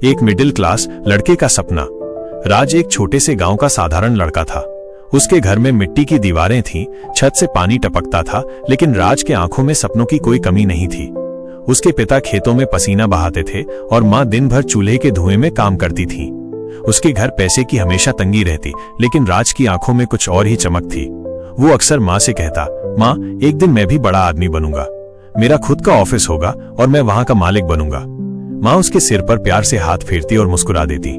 एक middle class लड़के का सपना। राज एक छोटे से गांव का साधारण लड़का था। उसके घर में मिट्टी की दीवारें थीं, छत से पानी टपकता था, लेकिन राज के आंखों में सपनों की कोई कमी नहीं थी। उसके पिता खेतों में पसीना बहाते थे और माँ दिन भर चूल्हे के धुएं में काम करती थी। उसके घर पैसे की हमेशा तंगी रहती, लेकिन राज की आंखों में कुछ और ही चमक थी। वो अक्सर माँ से कहता, माँ, एक दिन मैं भी बड़ा आदमी बनूंगा, मेरा खुद का ऑफिस होगा और मैं वहां का मालिक बनूंगा। माँ उसके सिर पर प्यार से हाथ फेरती और मुस्कुरा देती,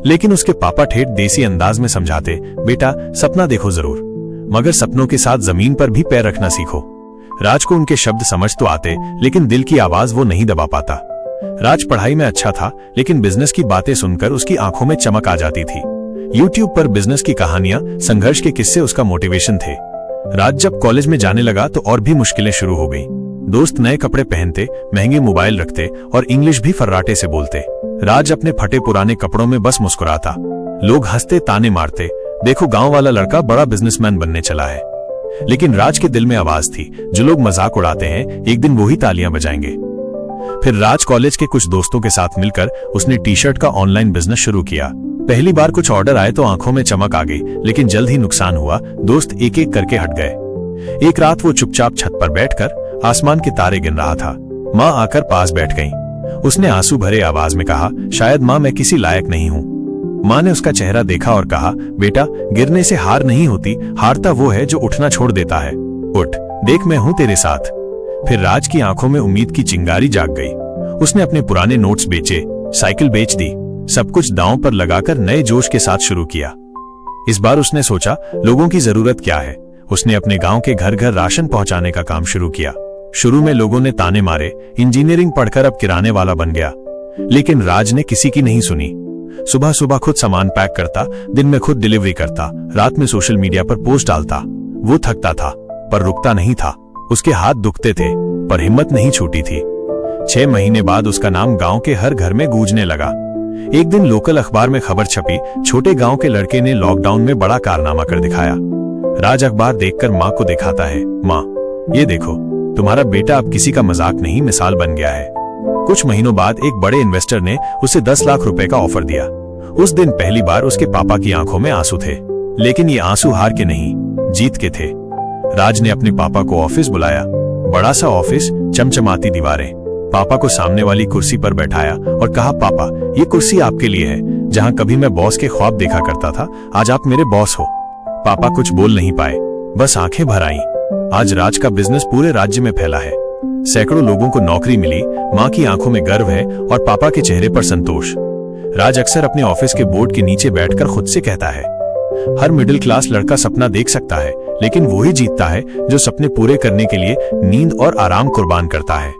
लेकिन उसके पापा ठेठ देसी अंदाज में समझाते, बेटा सपना देखो जरूर, मगर सपनों के साथ जमीन पर भी पैर रखना सीखो। राज को उनके शब्द समझ तो आते, लेकिन दिल की आवाज वो नहीं दबा पाता। राज पढ़ाई में अच्छा था, लेकिन बिजनेस की बातें सुनकर उसकी आंखों में चमक आ जाती थी। यूट्यूब पर बिजनेस की कहानियां, संघर्ष के किस्से उसका मोटिवेशन थे। राज जब कॉलेज में जाने लगा तो और भी मुश्किलें शुरू हो गई। दोस्त नए कपड़े पहनते, महंगे मोबाइल रखते और इंग्लिश भी फर्राटे से बोलते। राज अपने फटे पुराने कपड़ों में बस मुस्कुराता। लोग हंसते, ताने मारते, देखो गांव वाला लड़का बड़ा बिजनेसमैन बनने चला है। लेकिन राज के दिल में आवाज थी, जो लोग मजाक उड़ाते हैं एक दिन वो ही तालियां बजाएंगे। फिर राज कॉलेज के कुछ दोस्तों के साथ मिलकर उसने टी शर्ट का ऑनलाइन बिजनेस शुरू किया। पहली बार कुछ ऑर्डर आए तो आंखों में चमक आ गई, लेकिन जल्द ही नुकसान हुआ। दोस्त एक एक करके हट गए। एक रात वो चुपचाप छत पर बैठकर आसमान के तारे गिन रहा था। माँ आकर पास बैठ गईं। उसने आंसू भरे आवाज में कहा, शायद माँ मैं किसी लायक नहीं हूँ। माँ ने उसका चेहरा देखा और कहा, बेटा गिरने से हार नहीं होती, हारता वो है जो उठना छोड़ देता है। उठ, देख मैं हूँ तेरे साथ। फिर राज की आंखों में उम्मीद की चिंगारी जाग गई। उसने अपने पुराने नोट्स बेचे, साइकिल बेच दी, सब कुछ दांव पर लगाकर नए जोश के साथ शुरू किया। इस बार उसने सोचा, लोगों की जरूरत क्या है। उसने अपने गांव के घर घर राशन पहुंचाने का काम शुरू किया। शुरू में लोगों ने ताने मारे, इंजीनियरिंग पढ़कर अब किराने वाला बन गया, लेकिन राज ने किसी की नहीं सुनी। सुबह सुबह खुद सामान पैक करता, दिन में खुद डिलीवरी करता, रात में सोशल मीडिया पर पोस्ट डालता। वो थकता था पर रुकता नहीं था। उसके हाथ दुखते थे पर हिम्मत नहीं छूटी थी। 6 महीने बाद उसका नाम गांव के हर घर में गूंजने लगा। एक दिन लोकल अखबार में खबर छपी, छोटे गांव के लड़के ने लॉकडाउन में बड़ा कारनामा कर दिखाया। राज अखबार देखकर माँ को दिखाता है, माँ ये देखो, तुम्हारा बेटा अब किसी का मजाक नहीं, मिसाल बन गया है। कुछ महीनों बाद एक बड़े इन्वेस्टर ने उसे 10 लाख रुपए का ऑफर दिया। उस दिन पहली बार उसके पापा की आंखों में आंसू थे, लेकिन ये आंसू हार के नहीं, जीत के थे। राज ने अपने पापा को ऑफिस बुलाया। बड़ा सा ऑफिस, चमचमाती दीवारें। पापा को सामने वाली कुर्सी पर बैठाया और कहा, पापा ये कुर्सी आपके लिए है। जहां कभी मैं बॉस के ख्वाब देखा करता था, आज आप मेरे बॉस हो। पापा कुछ बोल नहीं पाए, बस आंखें भर आईं। आज राज का बिजनेस पूरे राज्य में फैला है। सैकड़ों लोगों को नौकरी मिली। माँ की आंखों में गर्व है और पापा के चेहरे पर संतोष। राज अक्सर अपने ऑफिस के बोर्ड के नीचे बैठकर खुद से कहता है, हर मिडिल क्लास लड़का सपना देख सकता है, लेकिन वो ही जीतता है जो सपने पूरे करने के लिए नींद और आराम कुर्बान करता है।